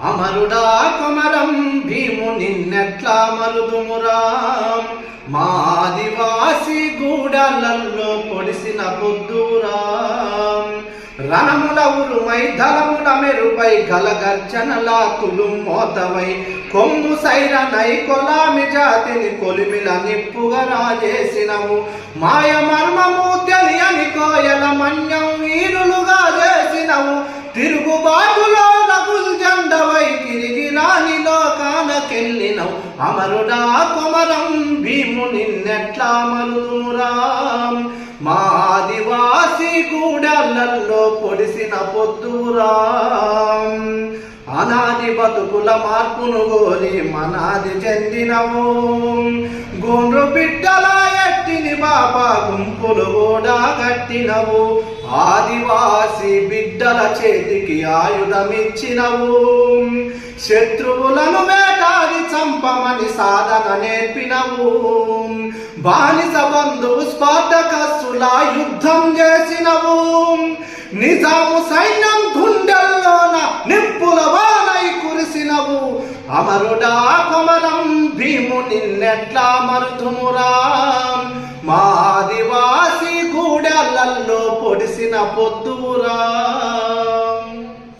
అమరుడా కొమరం భీము నిన్నెట్లా మరుదుమురా మా ఆదివాసి గూడాలలో పొడిసిన పొద్దురా రణముల ఉరుమై దళముల మెరుపై గలగర్జనలా తులుం మోతవై కొమ్ము సైరనై కొలామి జాతిని కొలిమిల నిప్పుగా రాజేసినవు మాయ మర్మము తెలియని కోయల మన్యం వీరులుగా చేసినవు తిరుగుబాటులో రగుల్ జెండవై తిరిగి రాని లోకానకెళ్ళినవు అమరుడా కొమరం భీము నిన్నెట్లా మరుదురా మా ఆదివాసి గూడాలలో పొడిసిన పొద్దురా అనాది బతుకుల మార్పును గోరి మనాది చెందినవు గోండ్రు బిడ్డల ఎట్టిని బాపా గుంపులు కూడా కట్టినవు ఆదివాసి బిడ్డల చేతికి ఆయుధమిచ్చినవు శత్రువులను వేటాడి చంపమని సాధన నేర్పినవు బానిస బంధువు స్పార్టకస్సులా యుద్ధం చేసినవు నిజాము సైన్యం గుండెల్లోన నిప్పుల వానై కురిసినవు అమరుడా కొమరం భీము నిన్నెట్లా మరుదుమురా మా ఆదివాసి గూడాలలో పొడిసిన పొద్దు